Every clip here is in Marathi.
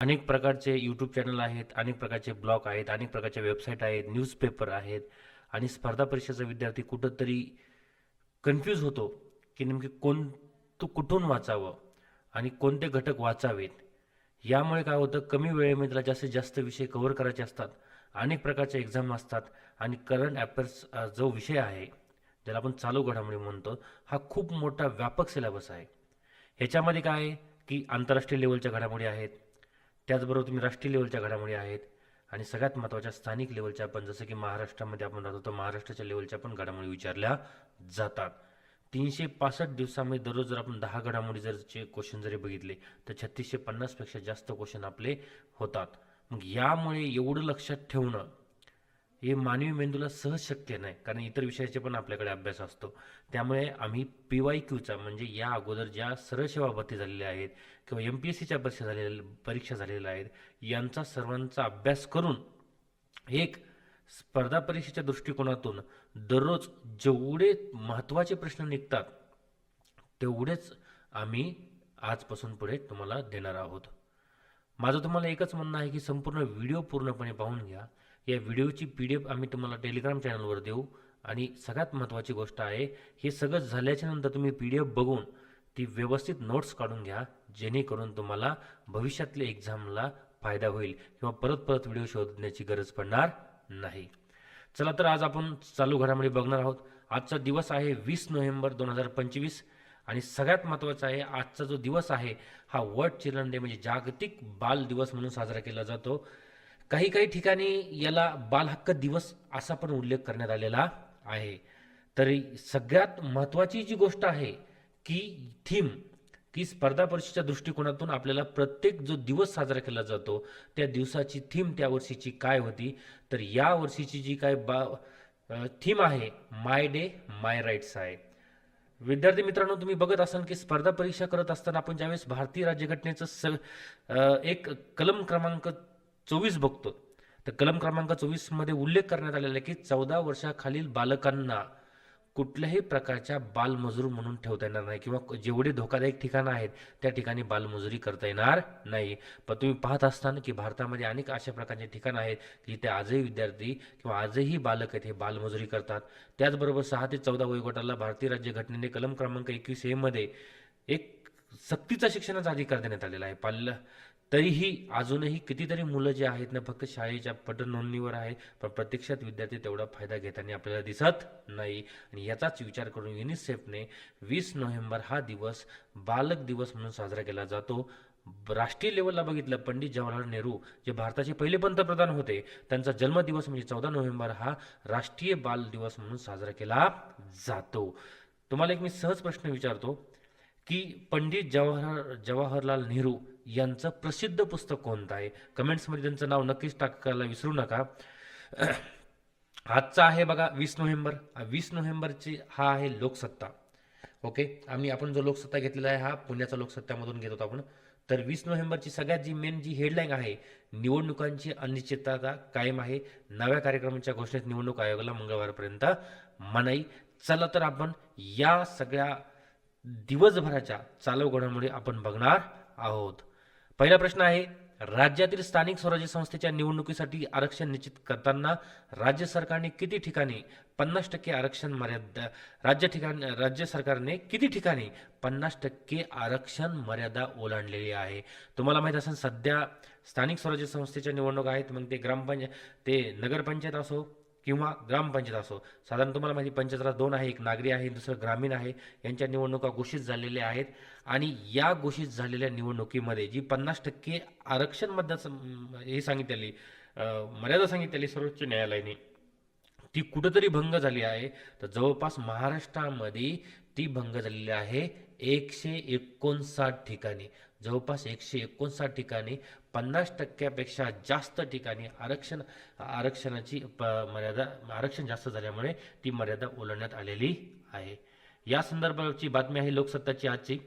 अनेक प्रकारचे यूट्यूब चॅनल आहेत, अनेक प्रकारचे ब्लॉग आहेत, अनेक प्रकारच्या वेबसाईट आहेत, न्यूजपेपर आहेत आणि स्पर्धा परीक्षेचा विद्यार्थी कुठंतरी कन्फ्यूज होतो की नेमके कुठून वाचावं आणि कोणते घटक वाचावेत. यामुळे काय होतं, कमी वेळेमध्ये त्याला जास्तीत जास्त विषय कव्हर करायचे असतात. अनेक प्रकारच्या एक्झाम असतात आणि करंट अफेअर्स जो विषय आहे, ज्याला आपण चालू घडामोडी म्हणतो, हा खूप मोठा व्यापक सिलेबस आहे. ह्याच्यामध्ये काय आहे की आंतरराष्ट्रीय लेवलच्या घडामोडी आहेत, त्याचबरोबर तुम्ही राष्ट्रीय लेवलच्या घडामोडी आहेत आणि सगळ्यात महत्त्वाच्या स्थानिक लेवलच्या, आपण जसं की महाराष्ट्रामध्ये आपण राहतो तर महाराष्ट्राच्या लेवलच्या पण घडामोडी विचारल्या जातात. 365 दिवसामध्ये दररोज जर आपण 10 घडामोडी जरचे क्वेश्चन जरी बघितले तर 3650 पेक्षा जास्त क्वेश्चन आपले होतात. मग यामुळे एवढं लक्षात ठेवणं हे मानवी मेंदूला सहज शक्य नाही, कारण इतर विषयाचे पण आपल्याकडे अभ्यास असतो. त्यामुळे आम्ही PYQचा म्हणजे या अगोदर ज्या सरळ सेवा भरती झालेल्या आहेत किंवा MPSCच्या परीक्षा झालेल्या आहेत यांचा सर्वांचा अभ्यास करून एक स्पर्धा परीक्षेच्या दृष्टिकोनातून दररोज जेवढे महत्त्वाचे प्रश्न निघतात तेवढेच आम्ही आजपासून पुढे तुम्हाला देणार आहोत. माझं तुम्हाला एकच म्हणणं आहे की संपूर्ण व्हिडिओ पूर्णपणे पाहून घ्या. या व्हिडिओची PDF आम्ही तुम्हाला टेलिग्राम चॅनलवर देऊ आणि सगळ्यात महत्त्वाची गोष्ट आहे, हे सगळं झाल्याच्या नंतर तुम्ही PDF बघून ती व्यवस्थित नोट्स काढून घ्या, जेणेकरून तुम्हाला भविष्यातल्या एक्झामला फायदा होईल किंवा परत परत व्हिडिओ शोधण्याची गरज पडणार नाही. चला तर आज आपण चालू घडामोडी बघणार आहोत. आजचा दिवस आहे 20 नोव्हेंबर 2025 आणि सगळ्यात महत्त्वाचं आहे, आजचा जो दिवस आहे हा वर्ल्ड चिल्ड्रन डे म्हणजे जागतिक बाल दिवस म्हणून साजरा केला जातो. काही काही ठिकाणी याला बाल हक्क दिवस असा पण उल्लेख करण्यात आलेला आहे. तरी सगळ्यात महत्त्वाची जी गोष्ट आहे की थीम, की स्पर्धा परीक्षेच्या दृष्टिकोनातून आपल्याला प्रत्येक जो दिवस साजरा केला जातो त्या दिवसाची थीम त्या वर्षीची काय होती, तर या वर्षीची जी काय थीम आहे माय डे माय राईट्स आहे. विद्यार्थी मित्रांनो, तुम्ही बघत असाल की स्पर्धा परीक्षा करत असताना आपण ज्यावेळेस भारतीय राज्यघटनेचं एक कलम क्रमांक 24 बघतो, तर कलम क्रमांक 24 मध्ये उल्लेख करण्यात आलेला आहे की 14 वर्षाखालील बालकांना कुठल्याही प्रकारच्या बालमजूर म्हणून ठेवता येणार नाही किंवा जेवढे धोकादायक ठिकाणं आहेत त्या ठिकाणी बालमजुरी करता येणार नाही. पण तुम्ही पाहत असताना की भारतामध्ये अनेक अशा प्रकारचे ठिकाणं आहेत जिथे आजही विद्यार्थी किंवा आजही बालक आहेत हे बालमजुरी करतात. त्याचबरोबर 6 ते 14 वयोगटाला भारतीय राज्यघटनेने कलम क्रमांक 21A मध्ये एक सक्तीचा शिक्षणाचा अधिकार देण्यात आलेला आहे. तरीही अजूनही कितीतरी मुलं जे आहेत ना फक्त शाळेच्या पटनोंदणीवर आहेत, पण प्रत्यक्षात विद्यार्थी तेवढा फायदा घेताना आपल्याला दिसत नाही. आणि याचाच विचार करून युनिसेफने 20 नोव्हेंबर हा दिवस बालक दिवस म्हणून साजरा केला जातो. राष्ट्रीय लेवलला बघितलं, पंडित जवाहरलाल नेहरू जे भारताचे पहिले पंतप्रधान होते त्यांचा जन्मदिवस म्हणजे 14 नोव्हेंबर हा राष्ट्रीय बाल दिवस म्हणून साजरा केला जातो. तुम्हाला एक मी सहज प्रश्न विचारतो की पंडित जवाहरलाल नेहरू यांचं प्रसिद्ध पुस्तक कोणतं आहे? कमेंट्समध्ये त्यांचं नाव नक्कीच टाकायला विसरू नका. आजचा आहे बघा 20 नोव्हेंबर. 20 नोव्हेंबरची हा आहे लोकसत्ता. ओके, आपण जो लोकसत्ता घेतलेला आहे हा पुण्याचा लोकसत्तामधून घेत होतो आपण. तर 20 नोव्हेंबरची सगळ्यात जी मेन जी हेडलाईन आहे, निवडणुकांची अनिश्चितता कायम आहे, नव्या कार्यक्रमांच्या घोषणेत निवडणूक आयोगाला मंगळवारपर्यंत मनाई. चला तर आपण या सगळ्या दिवसभराच्या चालू घडामोडी आपण बघणार आहोत. पहिला प्रश्न आहे, राज्यातील स्थानिक स्वराज्य संस्थेच्या निवडणुकीसाठी आरक्षण निश्चित करताना राज्य सरकारने किती ठिकाणी 50% आरक्षण मर्यादा राज्य सरकारने किती ठिकाणी 50% आरक्षण मर्यादा ओलांडलेली आहे? तुम्हाला माहित असेल सध्या स्थानिक स्वराज्य संस्थेच्या निवडणूक आहेत, मग ते नगरपंचायत असो किंवा ग्रामपंचायत असो. साधारण तुम्हाला माहिती पंचायतला 2 आहे, एक नागरी आहे दुसरं ग्रामीण आहे. यांच्या निवडणुका घोषित झालेल्या आहेत आणि या घोषित झालेल्या निवडणुकीमध्ये जी 50% आरक्षण हे सांगितलेली मर्यादा सांगितलेली सर्वोच्च न्यायालयाने ती कुठंतरी भंग झाली आहे. तर जवळपास महाराष्ट्रामध्ये ती भंग झालेली आहे 159 ठिकाणी. जवळपास 159 ठिकाणी 50%पेक्षा जास्त ठिकाणी आरक्षणाची मर्यादा, आरक्षण जास्त झाल्यामुळे ती मर्यादा ओलांडण्यात आलेली आहे. या संदर्भाची बातमी आहे लोकसत्ताची आजची.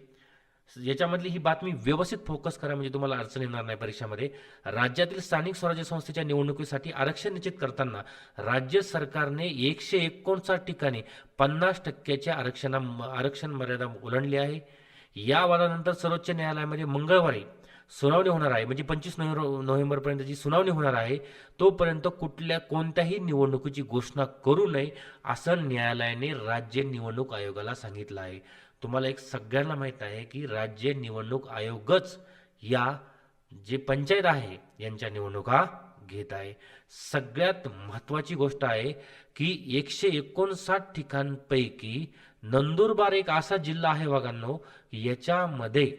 याच्यामधली ही बातमी व्यवस्थित फोकस करा म्हणजे तुम्हाला अडचण येणार नाही परीक्षामध्ये. राज्यातील स्थानिक स्वराज्य संस्थेच्या निवडणुकीसाठी आरक्षण निश्चित करताना राज्य सरकारने 159 ठिकाणी 50%च्या आरक्षण मर्यादा ओलांडली आहे. या वादानंतर सर्वोच्च न्यायालयामध्ये मंगळवारी सुनावणी होणार आहे, म्हणजे 25 नोव्हेंबरपर्यंत जी सुनावणी होणार आहे तोपर्यंत कोणत्याही निवडणुकीची घोषणा करू नये असं न्यायालयाने राज्य निवडणूक आयोगाला सांगितलं आहे. तुम्हाला एक सगळ्यांना माहीत आहे की राज्य निवडणूक आयोगच या जे पंचायत आहे यांच्या निवडणुका घेत आहे. सगळ्यात महत्त्वाची गोष्ट आहे की 159 ठिकाणपैकी नंदुरबार एक असा जिल्हा आहे बघांनो, याच्यामध्ये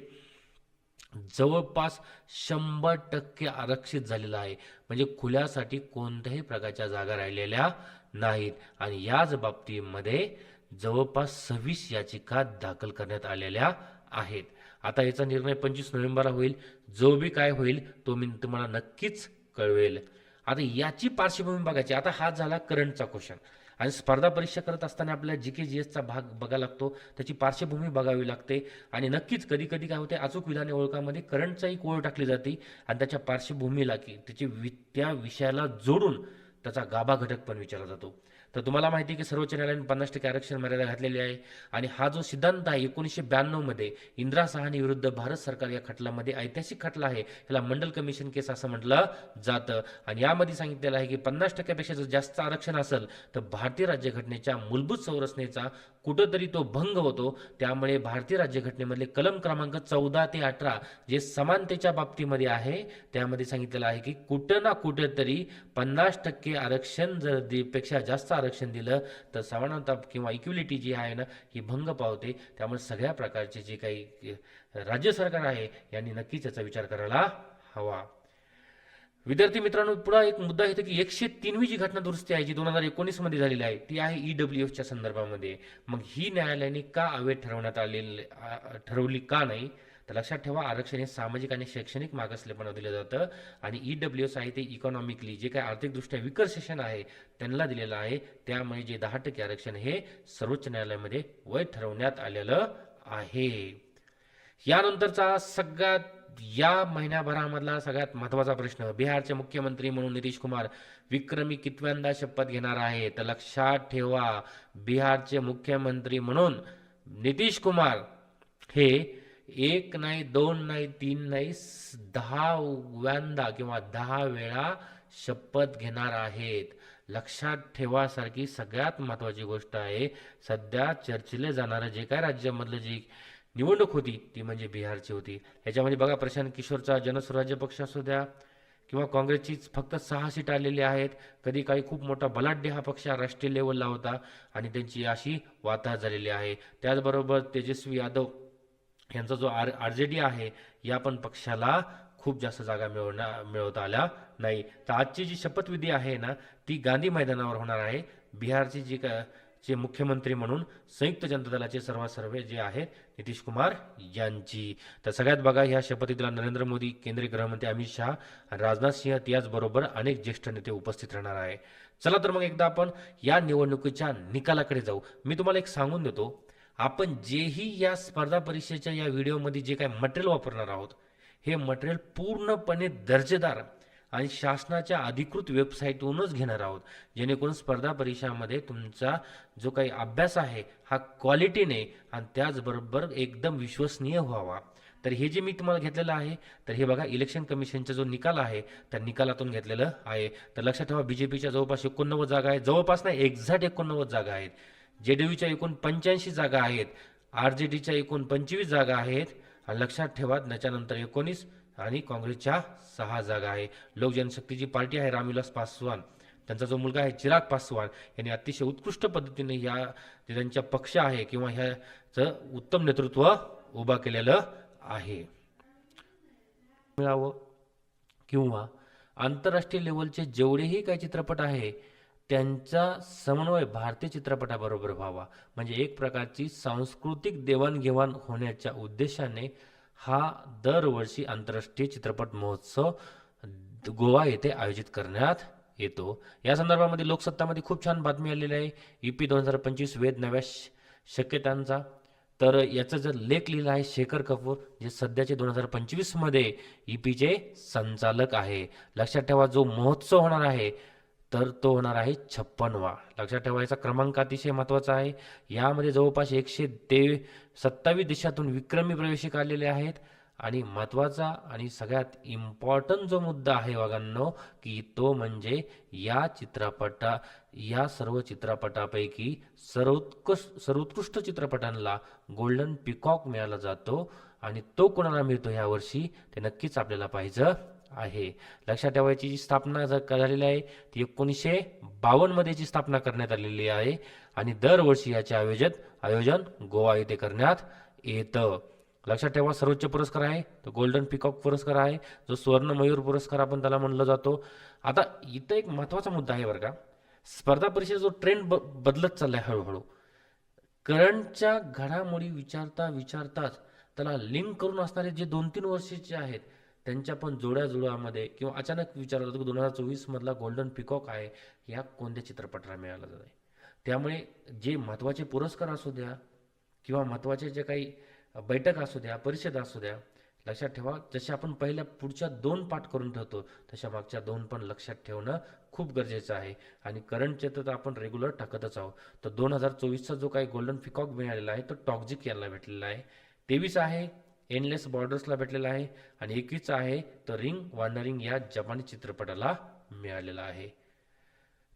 जवळपास 100% आरक्षित झालेला आहे. म्हणजे खुल्यासाठी कोणत्याही प्रकारच्या जागा राहिलेल्या नाहीत आणि याच बाबतीमध्ये जवळपास 26 याचिका दाखल करण्यात आलेल्या आहेत. आता याचा निर्णय 25 नोव्हेंबरला होईल. जो बी काय होईल तो मी तुम्हाला नक्कीच कळवेल. आता याची पार्श्वभूमी बघायची. आता हा झाला करंटचा क्वेश्चन आणि स्पर्धा परीक्षा करत असताना आपल्याला जी के जी एसचा भाग बघायला लागतो, त्याची पार्श्वभूमी बघावी लागते आणि नक्कीच कधी कधी काय होते अचूक विधाने ओळखामध्ये करंटचाही ओळ टाकली जाते आणि त्याच्या पार्श्वभूमीला की त्या विषयाला जोडून त्याचा गाभा घटक पण विचारला जातो. तर तुम्हाला माहिती आहे की सर्वोच्च न्यायालयाने 50% आरक्षण मर्यादा घातलेली आहे आणि हा जो सिद्धांत आहे 1992 मध्ये इंदिरा साहनी विरुद्ध भारत सरकार या खटल्यामध्ये ऐतिहासिक खटला आहे, याला मंडल कमिशन केस असं म्हटलं जातं आणि यामध्ये सांगितलेलं आहे की 50%पेक्षा जर जास्त आरक्षण असेल तर भारतीय राज्यघटनेच्या मूलभूत संरचनेचा कुठंतरी तो भंग होतो. त्यामुळे भारतीय राज्यघटनेमधले कलम क्रमांक 14 ते 18 जे समानतेच्या बाबतीमध्ये आहे त्यामध्ये सांगितलेलं आहे की कुठं ना कुठेतरी 50% आरक्षण जर पेक्षा जास्त आरक्षण दिलं तर समानता किंवा इक्विलिटी जी आहे ना ही भंग पावते. त्यामुळे सगळ्या प्रकारचे जे काही राज्य सरकार आहे यांनी नक्कीच याचा विचार करायला हवा. विद्यार्थी मित्रांनो, पुढे एक मुद्दा येतो की 103वी जी घटना दुरुस्ती आहे जी 2019 मध्ये झालेली आहे ती आहे EWFच्या संदर्भामध्ये. मग ही न्यायालयाने का अवैध ठरवली का नाही, तर लक्षात ठेवा आरक्षण हे सामाजिक आणि शैक्षणिक मागासलेपणा दिलं जातं आणि EWS आहे ते इकॉनॉमिकली जे काही आर्थिकदृष्ट्या विकर सेशन आहे त्यांना दिलेलं आहे. त्यामुळे जे 10% आरक्षण हे सर्वोच्च न्यायालयामध्ये वैध ठरवण्यात आलेलं आहे. यानंतरचा सगळ्यात या महिन्याभरामधला सगळ्यात महत्त्वाचा प्रश्न, बिहारचे मुख्यमंत्री म्हणून नितीश कुमार विक्रमी कितव्यांदा शपथ घेणार आहे, तर लक्षात ठेवा बिहारचे मुख्यमंत्री म्हणून नितीश कुमार हे 1 नाही 2 नाही 3 नाही 10व्यांदा किंवा 10 वेळा शपथ घेणार आहेत. लक्षात ठेवासारखी सगळ्यात महत्त्वाची गोष्ट आहे, सध्या चर्चेले जाणारं जे काय राज्यामधलं जी निवडणूक होती ती म्हणजे बिहारची होती. ह्याच्यामध्ये बघा प्रशांत किशोरचा जनस्वराज्य पक्ष असू द्या किंवा काँग्रेसचीच फक्त 6 सीट आलेली आहेत. कधी काही खूप मोठा बलाढ्य हा पक्ष राष्ट्रीय लेवलला होता आणि त्यांची अशी वाताहत झालेली आहे. त्याचबरोबर तेजस्वी यादव यांचा जो RJD आहे या पण पक्षाला खूप जास्त जागा मिळवता आल्या नाही. तर आजची जी शपथविधी आहे ना ती गांधी मैदानावर होणार आहे. बिहारची जे मुख्यमंत्री म्हणून संयुक्त जनता दलाचे सर्वे जे आहेत नितीश कुमार यांची. तर सगळ्यात बघा ह्या शपथविधीला नरेंद्र मोदी, केंद्रीय गृहमंत्री अमित शहा, राजनाथ सिंह याचबरोबर अनेक ज्येष्ठ नेते उपस्थित राहणार आहे. चला तर मग एकदा आपण या निवडणुकीच्या निकालाकडे जाऊ. मी तुम्हाला एक सांगून देतो, आपण जेही या स्पर्धा परीक्षेच्या या व्हिडिओमध्ये जे काही मटेरियल वापरणार आहोत हे मटेरियल पूर्णपणे दर्जेदार आणि शासनाच्या अधिकृत वेबसाईटवरूनच घेणार आहोत, जेणेकरून स्पर्धा परीक्षामध्ये तुमचा जो काही अभ्यास आहे हा क्वालिटीने आणि त्याचबरोबर एकदम विश्वसनीय व्हावा. तर हे जे मी तुम्हाला घेतलेलं आहे तर हे बघा इलेक्शन कमिशनचा जो निकाल आहे त्या निकालातून घेतलेलं आहे. तर लक्षात ठेवा बीजेपीच्या जवळपास 89 जागा आहेत, जवळपास नाही एक्झॅक्ट 89 जागा आहेत. JDUच्या एकूण 85 जागा आहेत, RJDच्या एकूण 25 जागा आहेत आणि लक्षात ठेवा त्याच्यानंतर 19 आणि काँग्रेसच्या 6 जागा आहे. लोक जनशक्तीची पार्टी आहे रामविलास पासवान त्यांचा जो मुलगा आहे चिराग पासवान यांनी अतिशय उत्कृष्ट पद्धतीने ह्या त्यांच्या पक्ष आहे किंवा ह्याचं उत्तम नेतृत्व उभा केलेलं आहे. मिळावं किंवा आंतरराष्ट्रीय लेवलचे जेवढेही काही चित्रपट आहे त्यांचा समन्वय भारतीय चित्रपटाबरोबर व्हावा, म्हणजे एक प्रकारची सांस्कृतिक देवाणघेवाण होण्याच्या उद्देशाने हा दरवर्षी आंतरराष्ट्रीय चित्रपट महोत्सव गोवा येथे आयोजित करण्यात येतो. या संदर्भामध्ये लोकसत्तामध्ये खूप छान बातमी आलेली आहे. EP 2025 वेध नव्या शक्यतांचा. तर याचा जर लेख लिहिला आहे शेखर कपूर जे सध्याचे 2025 मध्ये EPचे संचालक आहे. लक्षात ठेवा जो महोत्सव होणार आहे तर तो होणार आहे 56वा. लक्षात ठेवा याचा क्रमांक अतिशय महत्त्वाचा आहे. यामध्ये जवळपास 127 देशातून विक्रमी प्रवेशिक आलेले आहेत आणि महत्त्वाचा आणि सगळ्यात इम्पॉर्टंट जो मुद्दा आहे वागांनो, की तो म्हणजे या सर्व चित्रपटापैकी सर्वोत्कृष्ट चित्रपटांना गोल्डन पिकॉक मिळाला जातो आणि तो कोणाला मिळतो ह्या वर्षी ते नक्कीच आपल्याला पाहिजे आहे. लक्षात ठेवायची जी स्थापना झालेली आहे ती 1952 मध्ये याची स्थापना करण्यात आलेली आहे आणि दरवर्षी याचे आयोजन गोवा येथे करण्यात येतं. लक्षात ठेवा सर्वोच्च पुरस्कार आहे तो गोल्डन पिकॉक पुरस्कार आहे, जो स्वर्ण मयूर पुरस्कार आपण त्याला म्हणलं जातो. आता इथं एक महत्त्वाचा मुद्दा आहे बरं का, स्पर्धा परीक्षेचा जो ट्रेंड बदलत चाललाय हळूहळू. करंटच्या घडामोडी विचारताच त्याला लिंक करून असणारे जे 2-3 वर्षाचे आहेत त्यांच्या पण जोड्यामध्ये किंवा अचानक विचारलं होतं की 2024 मधला गोल्डन पिकॉक आहे या कोणत्या चित्रपटाला मिळाला जात आहे. त्यामुळे जे महत्त्वाचे पुरस्कार असू द्या किंवा महत्त्वाचे जे काही बैठक असू द्या, परिषद असू द्या, लक्षात ठेवा जसे आपण पहिल्या पुढच्या 2 पाठ करून ठेवतो तशा मागच्या 2 पण लक्षात ठेवणं खूप गरजेचं आहे. आणि करंटचे तर आपण रेग्युलर टाकतच आहोत. तर 2024चा जो काही गोल्डन पिकॉक मिळालेला आहे तो टॉक्झिक यांना भेटलेला आहे. 23 आहे एनलेस बॉर्डर्सला भेटलेला आहे आणि 21 आहे तर रिंग वॉर्नरिंग या जपानी चित्रपटाला मिळालेला आहे.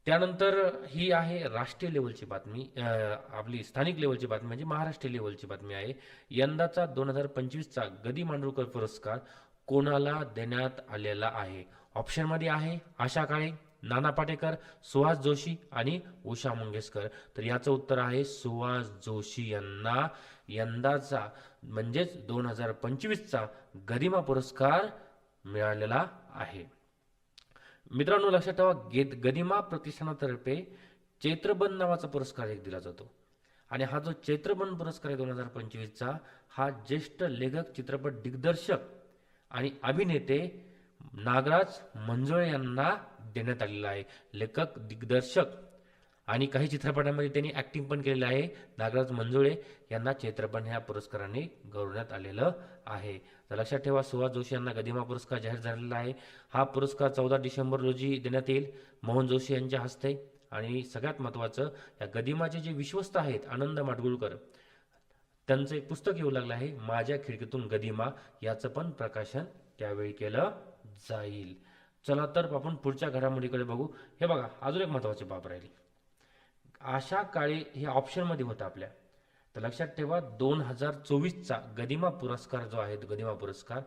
त्यानंतर ही आहे राष्ट्रीय लेवलची बातमी, आपली स्थानिक लेवलची बातमी म्हणजे महाराष्ट्रीय लेवलची बातमी आहे. यंदाचा 2025चा गदी मांडुरकर पुरस्कार कोणाला देण्यात आलेला आहे? ऑप्शनमध्ये आहे आशा काळे, नाना पाटेकर, सुहास जोशी आणि उषा मंगेशकर. तर याचं उत्तर आहे सुहास जोशी यांना यंदाचा म्हणजेच 2025चा गरिमा पुरस्कार मिळालेला आहे. मित्रांनो लक्षात ठेवा गदिमा प्रतिष्ठानातर्फे चैत्रबन नावाचा पुरस्कार एक दिला जातो आणि हा जो चैत्रबन पुरस्कार आहे 2025चा हा ज्येष्ठ लेखक, चित्रपट दिग्दर्शक आणि अभिनेते नागराज मंजुळे यांना देण्यात आलेला आहे. लेखक, दिग्दर्शक आणि काही चित्रपटांमध्ये त्यांनी ऍक्टिंग पण केलेलं आहे. नागराज मंजुळे यांना चैत्रबन ह्या पुरस्काराने गौरवण्यात आलेलं आहे. तर लक्षात ठेवा सुहास जोशी यांना गदिमा पुरस्कार जाहीर झालेला आहे. हा पुरस्कार 14 डिसेंबर रोजी देण्यात येईल मोहन जोशी यांच्या हस्ते. आणि सगळ्यात महत्त्वाचं या गदिमाचे जे विश्वस्त आहेत आनंद माडगुळकर त्यांचं एक पुस्तक येऊ लागलं आहे माझ्या खिडकीतून गदिमा, याचं पण प्रकाशन त्यावेळी केलं जाईल. चला तर आपण पुढच्या घडामोडीकडे बघू. हे बघा अजून एक महत्त्वाची बाब राहिली. आशा काळे हे ऑप्शनमध्ये होतं आपल्या. तर लक्षात ठेवा 2024चा गदिमा पुरस्कार जो आहे गदिमा पुरस्कार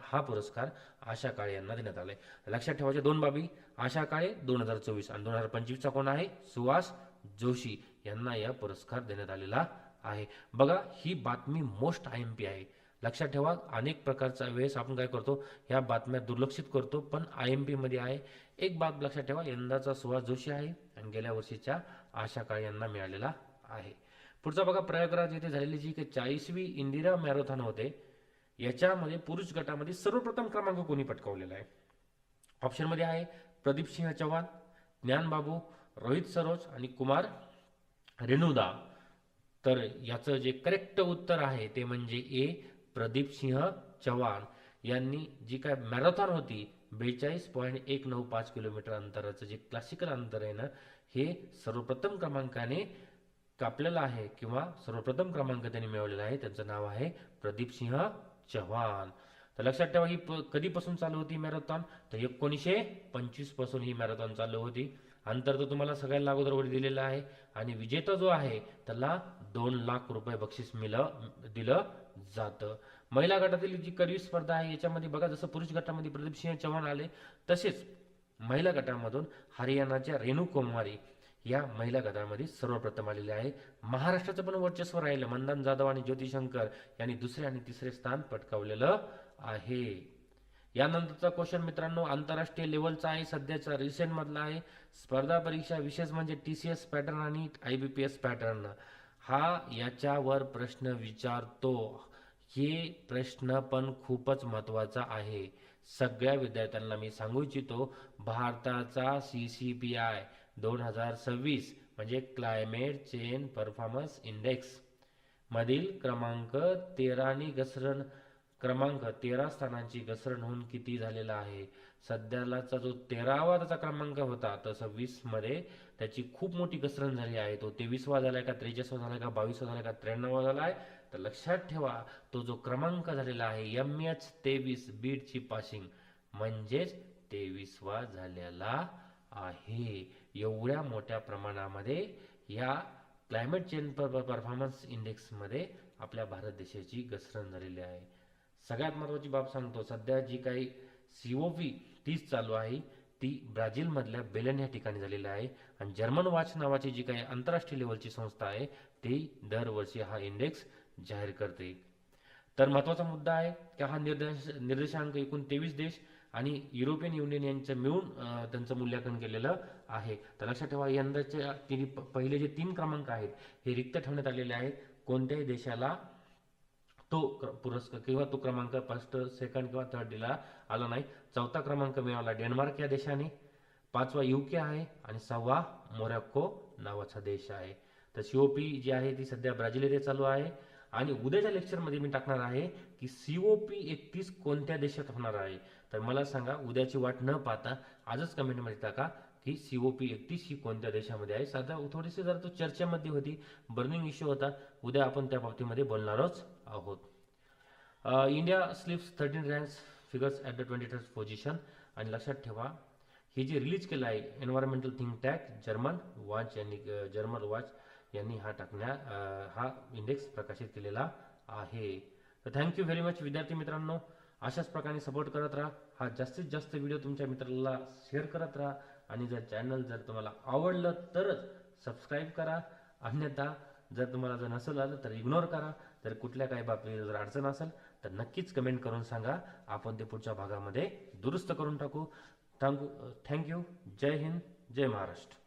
हा पुरस्कार आशा काळे यांना देण्यात आलाय. लक्षात ठेवायच्या 2 बाबी, आशा काळे 2024 आणि 2025चा कोण आहे सुहास जोशी यांना या पुरस्कार देण्यात आलेला आहे. बघा ही बातमी मोस्ट IMP आहे. लक्षात ठेवा अनेक प्रकारचा वेळेस आपण काय करतो ह्या बातम्या दुर्लक्षित करतो पण IMP मध्ये आहे. एक बाब लक्षात ठेवा यंदाचा सुहास जोशी आहे आणि गेल्या वर्षीच्या आशा काळे यांना मिळालेला आहे. पुढचा बघा प्रयागराज येथे झालेली जी काही 40वी इंदिरा मॅरेथॉन होते याच्यामध्ये पुरुष गटामध्ये सर्वप्रथम क्रमांक कोणी पटकावलेला आहे? ऑप्शनमध्ये आहे प्रदीप सिंह चव्हाण, ज्ञान बाबू, रोहित सरोज आणि कुमार रेणुदा. तर याचं जे करेक्ट उत्तर आहे ते म्हणजे ए प्रदीप सिंह चव्हाण यांनी जी काय मॅरेथॉन होती 42.195 किलोमीटर अंतराचं जे क्लासिकल अंतर आहे ना हे सर्वप्रथम क्रमांकाने कापलेलं आहे किंवा सर्वप्रथम क्रमांक त्यांनी मिळवलेला आहे. त्यांचं नाव आहे प्रदीप सिंह चव्हाण. तर लक्षात ठेवा ही कधीपासून चालू होती मॅरेथॉन? तर 1925 पासून ही मॅरेथॉन चालू होती. अंतर तर तुम्हाला सगळ्यांना अगोदर दिलेलं आहे आणि विजेता जो आहे त्याला 2 लाख रुपये बक्षीस दिलं जातं. महिला गटातील जी करीव स्पर्धा आहे याच्यामध्ये बघा जसं पुरुष गटामध्ये प्रदीप सिंह चव्हाण आले तसेच महिला गटामधून हरियाणाच्या रेणू कुमारी या महिला गटामध्ये सर्वप्रथम आलेले आहे. महाराष्ट्राचं पण वर्चस्व राहिलं. मंदन जाधव आणि ज्योती शंकर यांनी 2रे आणि 3रे स्थान पटकावलेलं आहे. यानंतरचा क्वेश्चन मित्रांनो आंतरराष्ट्रीय लेवलचा आहे, सध्याचा रिसेंट मधला आहे. स्पर्धा परीक्षा विशेष म्हणजे TCS पॅटर्न आणि IBPS पॅटर्न हा याच्यावर प्रश्न विचारतो. हे प्रश्न पण खूपच महत्वाचा आहे. सगळ्या विद्यार्थ्यांना मी सांगू इच्छितो भारताचा CCPI 2026 म्हणजे क्लायमेट चेंज परफॉर्मन्स इंडेक्स मधील क्रमांक 13 घसरण क्रमांक 13 स्थानांची घसरण होऊन किती झालेला आहे? सध्यालाचा जो 13वा त्याचा क्रमांक होता, तसं 20 मध्ये त्याची खूप मोठी घसरण झाली आहे. तो 23वा झालाय का, 43वा झालाय का, 22वा झालाय का, 93वा झालाय? तर लक्षात ठेवा, तो जो क्रमांक झालेला आहे MH23 बीडची पासिंग म्हणजेच 23वा झालेला आहे. एवढ्या मोठ्या प्रमाणामध्ये या क्लायमेट चेंज परफॉर्मन्स इंडेक्समध्ये आपल्या भारत देशाची घसरण झालेली आहे. सगळ्यात महत्त्वाची बाब सांगतो, सध्या जी काही COP 30 चालू आहे ती ब्राझीलमधल्या बेलेन या ठिकाणी झालेली आहे आणि जर्मन वॉच नावाची जी काही आंतरराष्ट्रीय लेवलची संस्था आहे ती दरवर्षी हा इंडेक्स जाहीर करते. तर महत्त्वाचा मुद्दा आहे की हा निर्देशांक एकूण 23 देश आणि युरोपियन युनियन यांचं मिळून त्यांचं मूल्यांकन केलेलं आहे. तर लक्षात ठेवा, यंदाचे पहिले जे 3 क्रमांक आहेत हे रिक्त ठेवण्यात आलेले आहेत. कोणत्याही देशाला तो पुरस्कार किंवा तो क्रमांक फर्स्ट, सेकंड किंवा थर्ड दिला आला नाही. 4था क्रमांक मिळाला डेन्मार्क या देशाने, 5वा UK आहे आणि 6वा मोरक्को नावाचा देश आहे. तर COP जी आहे ती सध्या ब्राझील येथे चालू आहे आणि उद्याच्या लेक्चरमध्ये मी टाकणार आहे की COP 31 कोणत्या देशात होणार आहे. तर मला सांगा, उद्याची वाट न पाहता आजच कमेंटमध्ये टाका की COP 31 ही कोणत्या देशामध्ये आहे. साधा थोडीशी जर तो चर्चेमध्ये होती, बर्निंग इश्यू होता, उद्या आपण त्या बाबतीमध्ये बोलणारच आहोत. India slips 13 ranks figures at the 23rd position. आणि लक्षात ठेवा, ही जी रिलीज केलं आहे environmental think tank German watch यांनी हा इंडेक्स प्रकाशित केलेला आहे. तर थँक्यू व्हेरी मच विद्यार्थी मित्रांनो. अशाच प्रकारे सपोर्ट करत राहा. हा जास्तीत जास्त व्हिडिओ तुमच्या मित्राला शेअर करत राहा आणि जर तुम्हाला आवडलं तरच सबस्क्राईब करा. अन्यथा जर तुम्हाला नसेल आलं तर इग्नोर करा. तर कुठल्या काही बाबतीत जर अडचण असेल तर नक्कीच कमेंट करून सांगा, आपण ते पुढच्या भागामध्ये दुरुस्त करून टाकू. थँक्यू. जय हिंद, जय महाराष्ट्र.